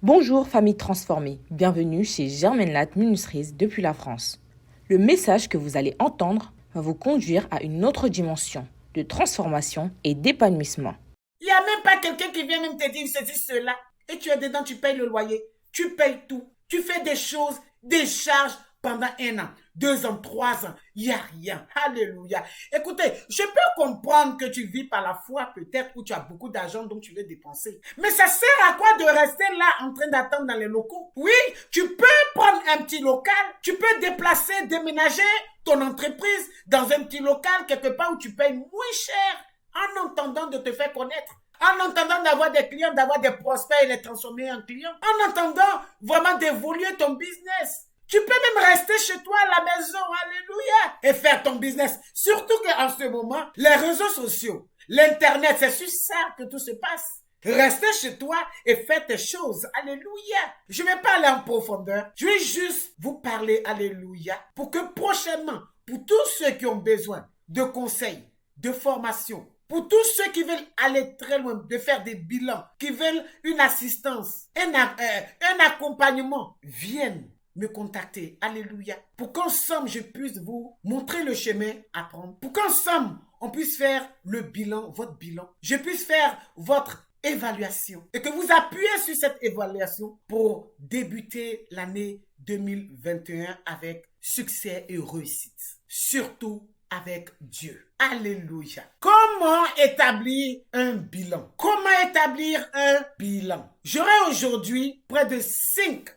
Bonjour famille transformée, bienvenue chez Germaine Latte Ministries depuis la France. Le message que vous allez entendre va vous conduire à une autre dimension de transformation et d'épanouissement. Il n'y a même pas quelqu'un qui vient même te dire ceci, cela. Et tu es dedans, tu payes le loyer, tu payes tout. Tu fais des choses, des charges pendant 1 an, 2 ans, 3 ans. Il n'y a rien. Alléluia. Écoutez, je peux comprendre que tu vis par la foi peut-être où tu as beaucoup d'argent donc tu veux dépenser. Mais ça sert à quoi de rester là en train d'attendre dans les locaux? Oui, tu peux prendre un petit local, tu peux déplacer, déménager ton entreprise dans un petit local quelque part où tu payes moins cher en entendant de te faire connaître. En entendant d'avoir des clients, d'avoir des prospects et les transformer en clients. En entendant vraiment d'évoluer ton business. Tu peux même rester chez toi à la maison, alléluia, et faire ton business. Surtout qu'en ce moment, les réseaux sociaux, l'internet, c'est sur ça que tout se passe. Restez chez toi et faites tes choses. Alléluia. Je ne vais pas aller en profondeur. Je vais juste vous parler, alléluia, pour que prochainement, pour tous ceux qui ont besoin de conseils, de formation, pour tous ceux qui veulent aller très loin, de faire des bilans, qui veulent une assistance, un accompagnement, viennent me contacter. Alléluia. Pour qu'ensemble, je puisse vous montrer le chemin à prendre. Pour qu'ensemble, on puisse faire le bilan, votre bilan. Je puisse faire votre évaluation. Et que vous appuyez sur cette évaluation pour débuter l'année 2021 avec succès et réussite. Surtout avec Dieu. Alléluia. Comment établir un bilan? Comment établir un bilan? J'aurai aujourd'hui près de 5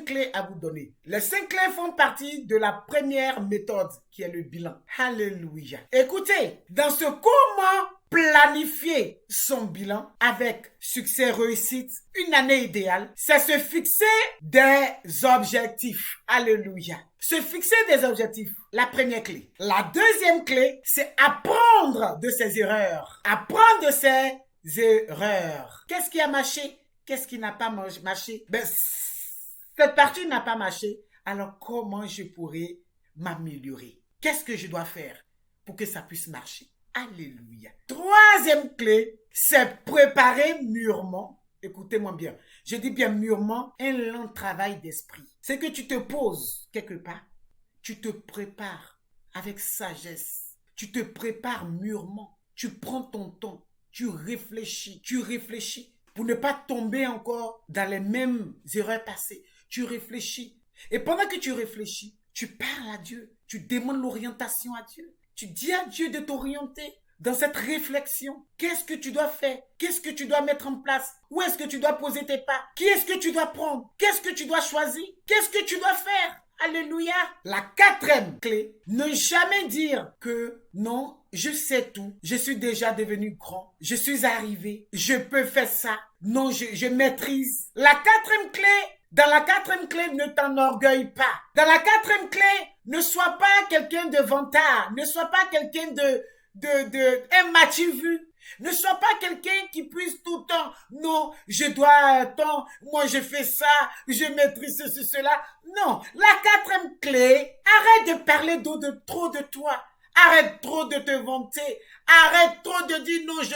clés à vous donner. Les 5 clés font partie de la première méthode qui est le bilan. Alléluia. Écoutez, dans ce comment planifier son bilan avec succès, réussite, une année idéale, c'est se fixer des objectifs. Alléluia. Se fixer des objectifs, la première clé. La deuxième clé, c'est apprendre de ses erreurs. Apprendre de ses erreurs. Qu'est-ce qui a marché? Qu'est-ce qui n'a pas marché? Cette partie n'a pas marché. Alors comment je pourrais m'améliorer? Qu'est-ce que je dois faire pour que ça puisse marcher? Alléluia. Troisième clé, c'est préparer mûrement. Écoutez-moi bien. Je dis bien mûrement, un lent travail d'esprit. C'est que tu te poses quelque part, tu te prépares avec sagesse, tu te prépares mûrement, tu prends ton temps, tu réfléchis pour ne pas tomber encore dans les mêmes erreurs passées. Tu réfléchis. Et pendant que tu réfléchis, tu parles à Dieu, tu demandes l'orientation à Dieu. Tu dis à Dieu de t'orienter dans cette réflexion. Qu'est-ce que tu dois faire? Qu'est-ce que tu dois mettre en place? Où est-ce que tu dois poser tes pas? Qui est-ce que tu dois prendre? Qu'est-ce que tu dois choisir? Qu'est-ce que tu dois faire? Alléluia. La quatrième clé, ne jamais dire que non, je sais tout, je suis déjà devenu grand, je suis arrivé, je peux faire ça. Non, je maîtrise. Dans la quatrième clé, ne t'enorgueille pas. Dans la quatrième clé, ne sois pas quelqu'un de vantard. Ne sois pas quelqu'un un matu-vu. Ne sois pas quelqu'un qui puisse tout le temps, non, je dois tant, moi je fais ça, je maîtrise ceci, cela. Non, la quatrième clé, arrête de parler trop de toi. Arrête trop de te vanter. Arrête trop de dire non, je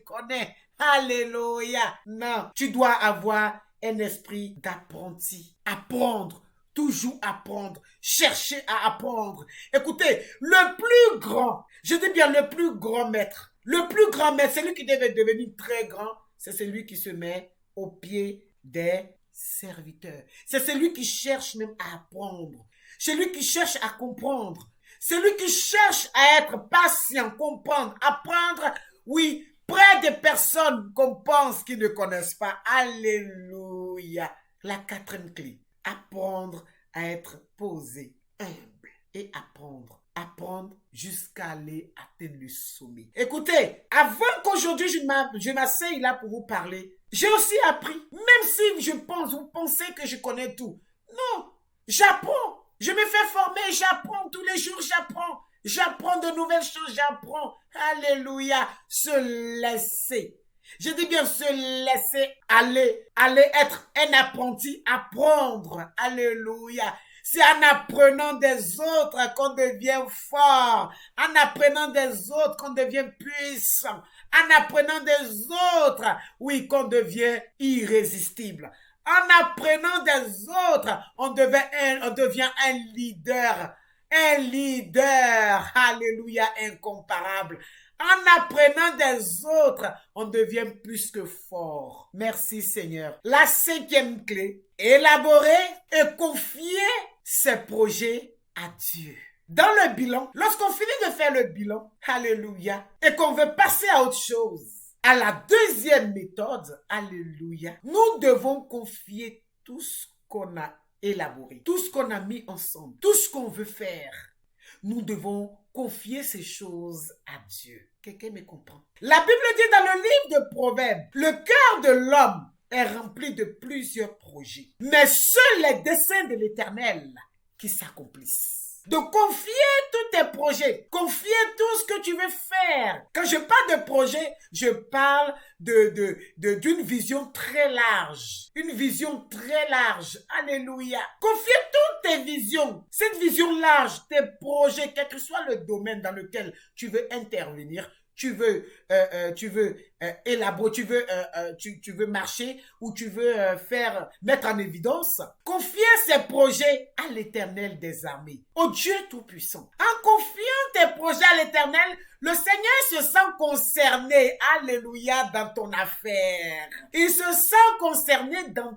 connais. Alléluia. Non, tu dois avoir un esprit d'apprenti. Apprendre, toujours apprendre, chercher à apprendre. Écoutez, le plus grand, je dis bien le plus grand maître, celui qui devait devenir très grand, c'est celui qui se met au pied des serviteurs. C'est celui qui cherche même à apprendre. Celui qui cherche à comprendre. Celui qui cherche à être patient, comprendre, apprendre, oui, près des personnes qu'on pense qu'ils ne connaissent pas. Alléluia. La quatrième clé, apprendre à être posé, humble et apprendre. Apprendre jusqu'à aller atteindre le sommet. Écoutez, avant qu'aujourd'hui je m'asseye là pour vous parler, j'ai aussi appris, même si vous pensez que je connais tout. Non, j'apprends. Je me fais former, j'apprends tous les jours, j'apprends. J'apprends de nouvelles choses, j'apprends. Alléluia. Se laisser. Je dis bien se laisser aller être un apprenti, apprendre. Alléluia. C'est en apprenant des autres qu'on devient fort. En apprenant des autres qu'on devient puissant. en apprenant des autres, oui, qu'on devient irrésistible. En apprenant des autres, on devient un leader. Un leader, alléluia, incomparable. En apprenant des autres, on devient plus que fort. Merci Seigneur. La 5e clé, élaborer et confier ses projets à Dieu. Dans le bilan, lorsqu'on finit de faire le bilan, alléluia, et qu'on veut passer à autre chose, à la 2e méthode, alléluia, nous devons confier tout ce qu'on a élaboré, tout ce qu'on a mis ensemble, tout ce qu'on veut faire. Nous devons confier ces choses à Dieu. Quelqu'un me comprend? La Bible dit dans le livre de Proverbes, le cœur de l'homme est rempli de plusieurs projets, mais seuls les desseins de l'Éternel qui s'accomplissent. De confier tous tes projets, confier tout ce que tu veux faire. Quand je parle de projet, je parle d'une vision très large. Une vision très large. Alléluia. Confier toutes tes visions, cette vision large, tes projets, quel que soit le domaine dans lequel tu veux intervenir, tu veux élaborer, tu veux marcher ou tu veux mettre en évidence. Confier ces projets à l'Éternel des armées, au Dieu Tout-Puissant. En confiant tes projets à l'Éternel, le Seigneur se sent concerné, alléluia, dans ton affaire. Il se sent concerné dans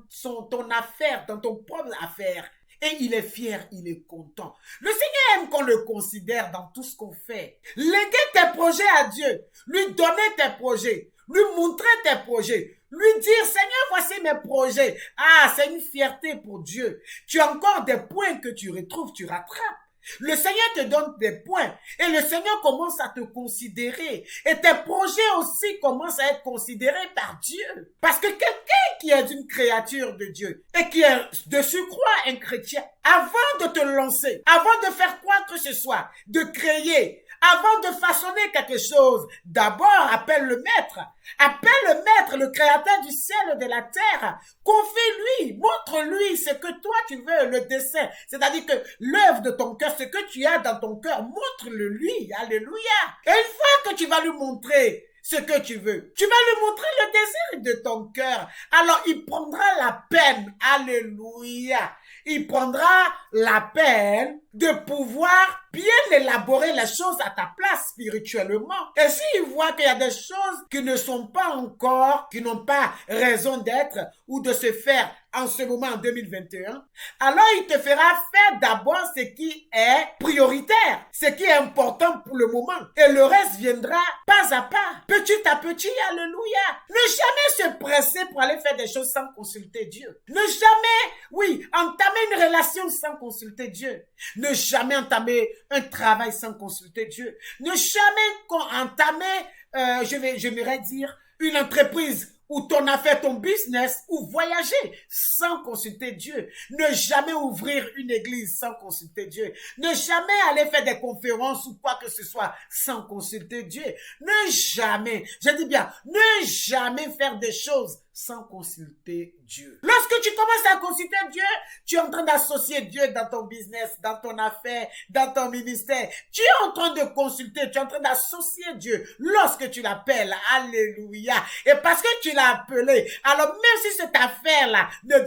ton affaire, dans ton propre affaire. Et il est fier, il est content. Le Seigneur aime qu'on le considère dans tout ce qu'on fait. Léguer tes projets à Dieu, lui donner tes projets, lui montrer tes projets, lui dire, Seigneur, voici mes projets. Ah, c'est une fierté pour Dieu. Tu as encore des points que tu retrouves, tu rattrapes. Le Seigneur te donne des points et le Seigneur commence à te considérer et tes projets aussi commencent à être considérés par Dieu. Parce que quelqu'un qui est une créature de Dieu et qui est de surcroît un chrétien, avant de te lancer, avant de faire quoi que ce soit, de créer, avant de façonner quelque chose, d'abord appelle le maître. Appelle le maître, le créateur du ciel et de la terre. Confie-lui, montre-lui ce que toi tu veux, le dessein. C'est-à-dire que l'œuvre de ton cœur, ce que tu as dans ton cœur, montre-le lui. Alléluia. Et une fois que tu vas lui montrer ce que tu veux, tu vas lui montrer le désir de ton cœur. Alors il prendra la peine. Alléluia. Il prendra la peine de pouvoir bien élaborer les choses à ta place spirituellement. Et s'il voit qu'il y a des choses qui ne sont pas encore, qui n'ont pas raison d'être ou de se faire en ce moment en 2021, alors il te fera faire d'abord ce qui est prioritaire, ce qui est important pour le moment. Et le reste viendra pas à pas, petit à petit, alléluia. Ne jamais se presser pour aller faire des choses sans consulter Dieu. Ne jamais, oui, entamer une relation sans consulter Dieu. Ne jamais entamer un travail sans consulter Dieu. Ne jamais entamer, j'aimerais dire, une entreprise ou ton affaire, ton business, ou voyager sans consulter Dieu. Ne jamais ouvrir une église sans consulter Dieu. Ne jamais aller faire des conférences ou quoi que ce soit sans consulter Dieu. Ne jamais, je dis bien, ne jamais faire des choses sans consulter Dieu. Lorsque tu commences à consulter Dieu, tu es en train d'associer Dieu dans ton business, dans ton affaire, dans ton ministère. Tu es en train de consulter, tu es en train d'associer Dieu lorsque tu l'appelles. Alléluia. Et parce que tu l'as appelé, alors même si cette affaire-là ne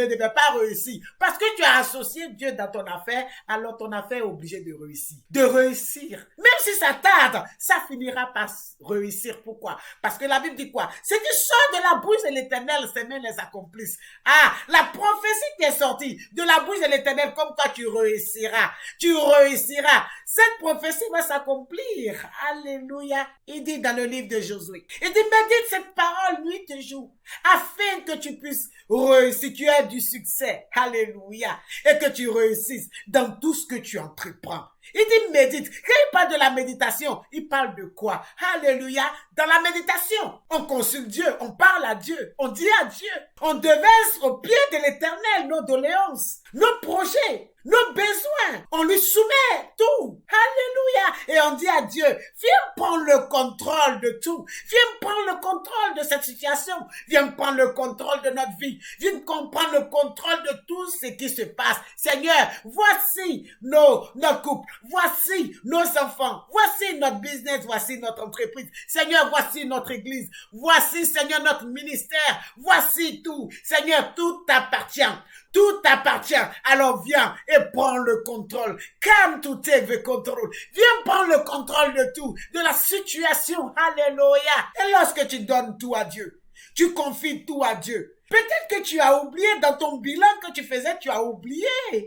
devait pas réussir, parce que tu as associé Dieu dans ton affaire, alors ton affaire est obligée de réussir. De réussir. Même si ça tarde, ça finira par réussir. Pourquoi? Parce que la Bible dit quoi? Ce qui sort de la bouche de l'Éternel, ses mains les accomplissent. Ah, la prophétie qui est sortie de la bouche de l'Éternel, comme quoi tu réussiras. Tu réussiras. Cette prophétie va s'accomplir. Alléluia. Il dit dans le livre de Josué. Il dit, médite cette parole nuit et jour, afin que tu puisses réussir, tu aies du succès. Alléluia. Et que tu réussisses dans tout ce que tu entreprends. Il dit médite. Quand il parle de la méditation, il parle de quoi? Alléluia. Dans la méditation, on consulte Dieu, on parle à Dieu, on dit à Dieu. On déverse au pied de l'Éternel nos doléances, nos projets. nos besoins. On lui soumet tout. Alléluia. Et on dit à Dieu, viens prendre le contrôle de tout. Viens prendre le contrôle de cette situation. Viens prendre le contrôle de notre vie. Viens prendre le contrôle de tout ce qui se passe. Seigneur, voici notre couple. Voici nos enfants. Voici notre business. Voici notre entreprise. Seigneur, voici notre église. Voici, Seigneur, notre ministère. Voici tout. Seigneur, tout t'appartient. Tout t'appartient. Alors viens et prends le contrôle. Calme tout le contrôle. Viens prendre le contrôle de tout, de la situation. Alléluia. Et lorsque tu donnes tout à Dieu, tu confies tout à Dieu. Peut-être que tu as oublié dans ton bilan que tu faisais, tu as oublié.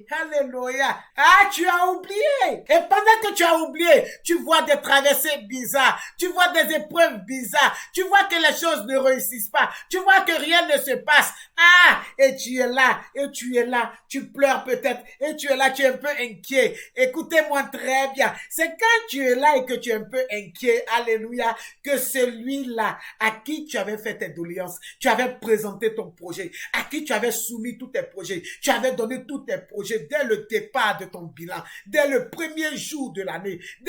Alléluia. Ah, tu as oublié. Et pendant que tu as oublié, tu vois des traversées bizarres. Tu vois des épreuves bizarres. Tu vois que les choses ne réussissent pas. Tu vois que rien ne se passe. Ah, et tu es là. Et tu es là. Tu pleures peut-être. Et tu es là. Tu es un peu inquiet. Écoutez-moi très bien. C'est quand tu es là et que tu es un peu inquiet. Alléluia. Que celui-là à qui tu avais fait tes doléances, tu avais présenté ton projet, à qui tu avais soumis tous tes projets, tu avais donné tous tes projets dès le départ de ton bilan, dès le premier jour de l'année, tu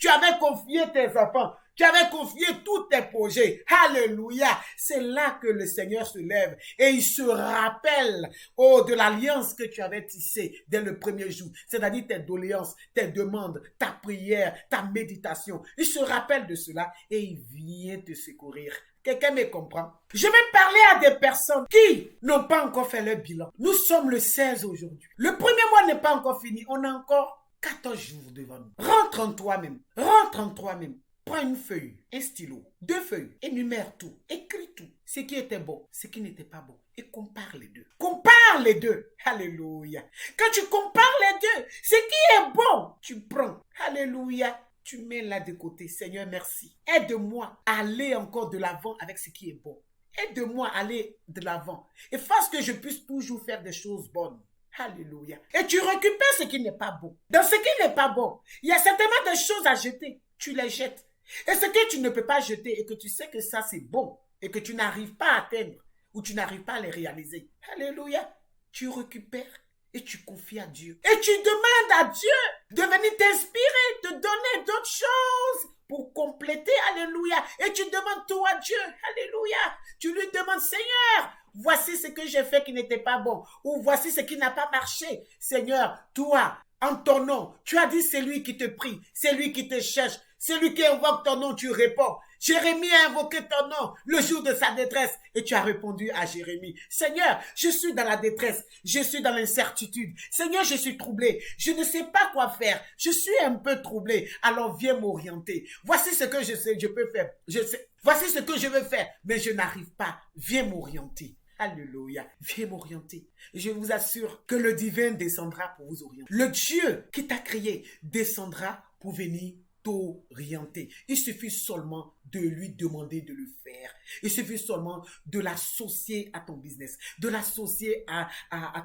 avais confié tes enfants, tu avais confié tous tes projets. Alléluia. C'est là que le Seigneur se lève et il se rappelle de l'alliance que tu avais tissée dès le premier jour. C'est-à-dire tes doléances, tes demandes, ta prière, ta méditation. Il se rappelle de cela et il vient te secourir. Quelqu'un me comprend? Je vais parler à des personnes qui n'ont pas encore fait leur bilan. Nous sommes le 16 aujourd'hui. Le premier mois n'est pas encore fini. On a encore 14 jours devant nous. Rentre en toi-même. Prends une feuille, un stylo, 2 feuilles, énumère tout, écris tout, ce qui était bon, ce qui n'était pas bon, et compare les deux. Compare les deux. Alléluia. Quand tu compares les deux, ce qui est bon, tu prends. Alléluia. Tu mets là de côté. Seigneur, merci. Aide-moi à aller encore de l'avant avec ce qui est bon. Aide-moi à aller de l'avant. Et fasse que je puisse toujours faire des choses bonnes. Alléluia. Et tu récupères ce qui n'est pas bon. Dans ce qui n'est pas bon, il y a certainement des choses à jeter. Tu les jettes. Et ce que tu ne peux pas jeter et que tu sais que ça c'est bon et que tu n'arrives pas à atteindre ou tu n'arrives pas à les réaliser. Alléluia. Tu récupères et tu confies à Dieu. Et tu demandes à Dieu de venir t'inspirer, te donner d'autres choses pour compléter. Alléluia. Et tu demandes tout à Dieu. Alléluia. Tu lui demandes, Seigneur, voici ce que j'ai fait qui n'était pas bon. Ou voici ce qui n'a pas marché. Seigneur, toi, en ton nom, tu as dit c'est lui qui te prie, c'est lui qui te cherche. Celui qui invoque ton nom, tu réponds. Jérémie a invoqué ton nom le jour de sa détresse et tu as répondu à Jérémie. Seigneur, je suis dans la détresse, je suis dans l'incertitude. Seigneur, je suis troublé, je ne sais pas quoi faire, je suis un peu troublé. Alors viens m'orienter. Voici ce que je sais, je peux faire. Voici ce que je veux faire, mais je n'arrive pas. Viens m'orienter. Alléluia. Viens m'orienter. Je vous assure que le divin descendra pour vous orienter. Le Dieu qui t'a créé descendra pour venir t'orienter. Il suffit seulement de lui demander de le faire. Il suffit seulement de l'associer à ton business, de l'associer à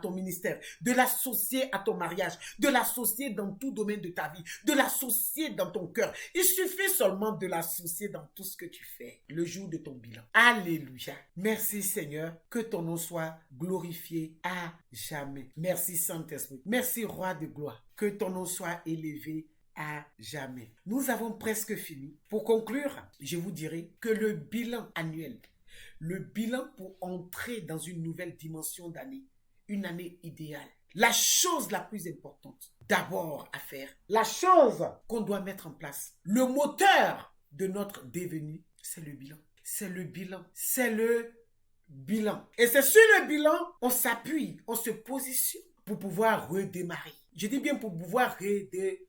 ton ministère, de l'associer à ton mariage, de l'associer dans tout domaine de ta vie, de l'associer dans ton cœur. Il suffit seulement de l'associer dans tout ce que tu fais le jour de ton bilan. Alléluia. Merci Seigneur, que ton nom soit glorifié à jamais. Merci Saint-Esprit. Merci Roi de gloire, que ton nom soit élevé à jamais. Nous avons presque fini. Pour conclure, je vous dirai que le bilan annuel, le bilan pour entrer dans une nouvelle dimension d'année, une année idéale, la chose la plus importante d'abord à faire, la chose qu'on doit mettre en place, le moteur de notre devenir, c'est le bilan. C'est le bilan. C'est le bilan. Et c'est sur le bilan, on s'appuie, on se positionne pour pouvoir redémarrer. Je dis bien pour pouvoir redémarrer.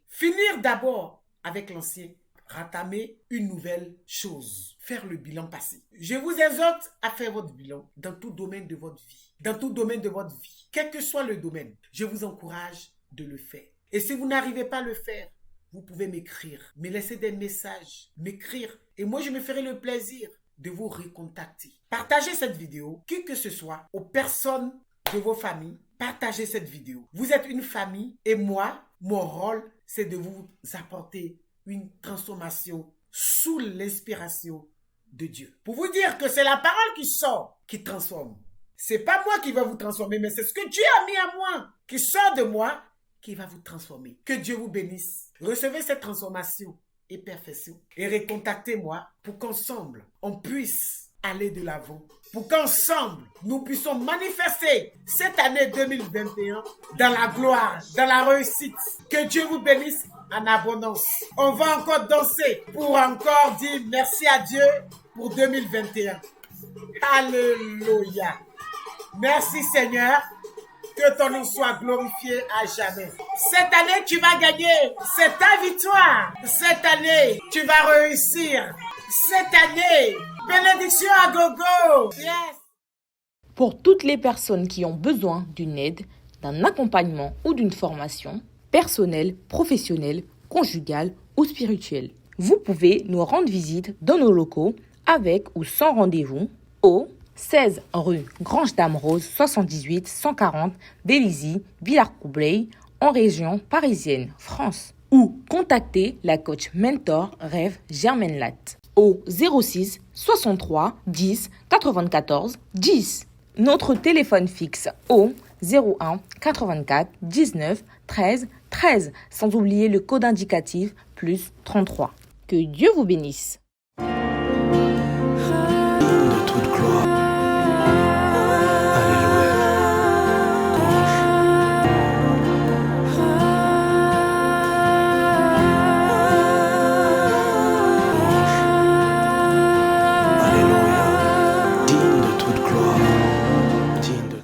Finir d'abord avec l'ancien, ratamer une nouvelle chose, faire le bilan passé. Je vous exhorte à faire votre bilan dans tout domaine de votre vie. Dans tout domaine de votre vie, quel que soit le domaine, je vous encourage de le faire. Et si vous n'arrivez pas à le faire, vous pouvez m'écrire, me laisser des messages, m'écrire. Et moi, je me ferai le plaisir de vous recontacter. Partagez cette vidéo, qui que ce soit, aux personnes de vos familles. Partagez cette vidéo. Vous êtes une famille et moi, mon rôle, c'est de vous apporter une transformation sous l'inspiration de Dieu. Pour vous dire que c'est la parole qui sort, qui transforme. C'est pas moi qui va vous transformer, mais c'est ce que Dieu a mis à moi, qui sort de moi, qui va vous transformer. Que Dieu vous bénisse. Recevez cette transformation et perfection et recontactez-moi pour qu'ensemble, on puisse aller de l'avant. Pour qu'ensemble, nous puissions manifester cette année 2021 dans la gloire, dans la réussite. Que Dieu vous bénisse en abondance. On va encore danser pour encore dire merci à Dieu pour 2021. Alléluia. Merci Seigneur. Que ton nom soit glorifié à jamais. Cette année, tu vas gagner. C'est ta victoire. Cette année, tu vas réussir. Cette année, bénédiction à gogo. Yes. Pour toutes les personnes qui ont besoin d'une aide, d'un accompagnement ou d'une formation, personnelle, professionnelle, conjugale ou spirituelle, vous pouvez nous rendre visite dans nos locaux avec ou sans rendez-vous au 16 rue Grange Dame Rose 78 140 Vélizy, Villars-Cobleil, en région parisienne, France. Ou contactez la coach mentor Rêve Germaine Latte au 06 63 10 94 10. Notre téléphone fixe au 01 84 19 13 13, sans oublier le code indicatif plus 33. Que Dieu vous bénisse.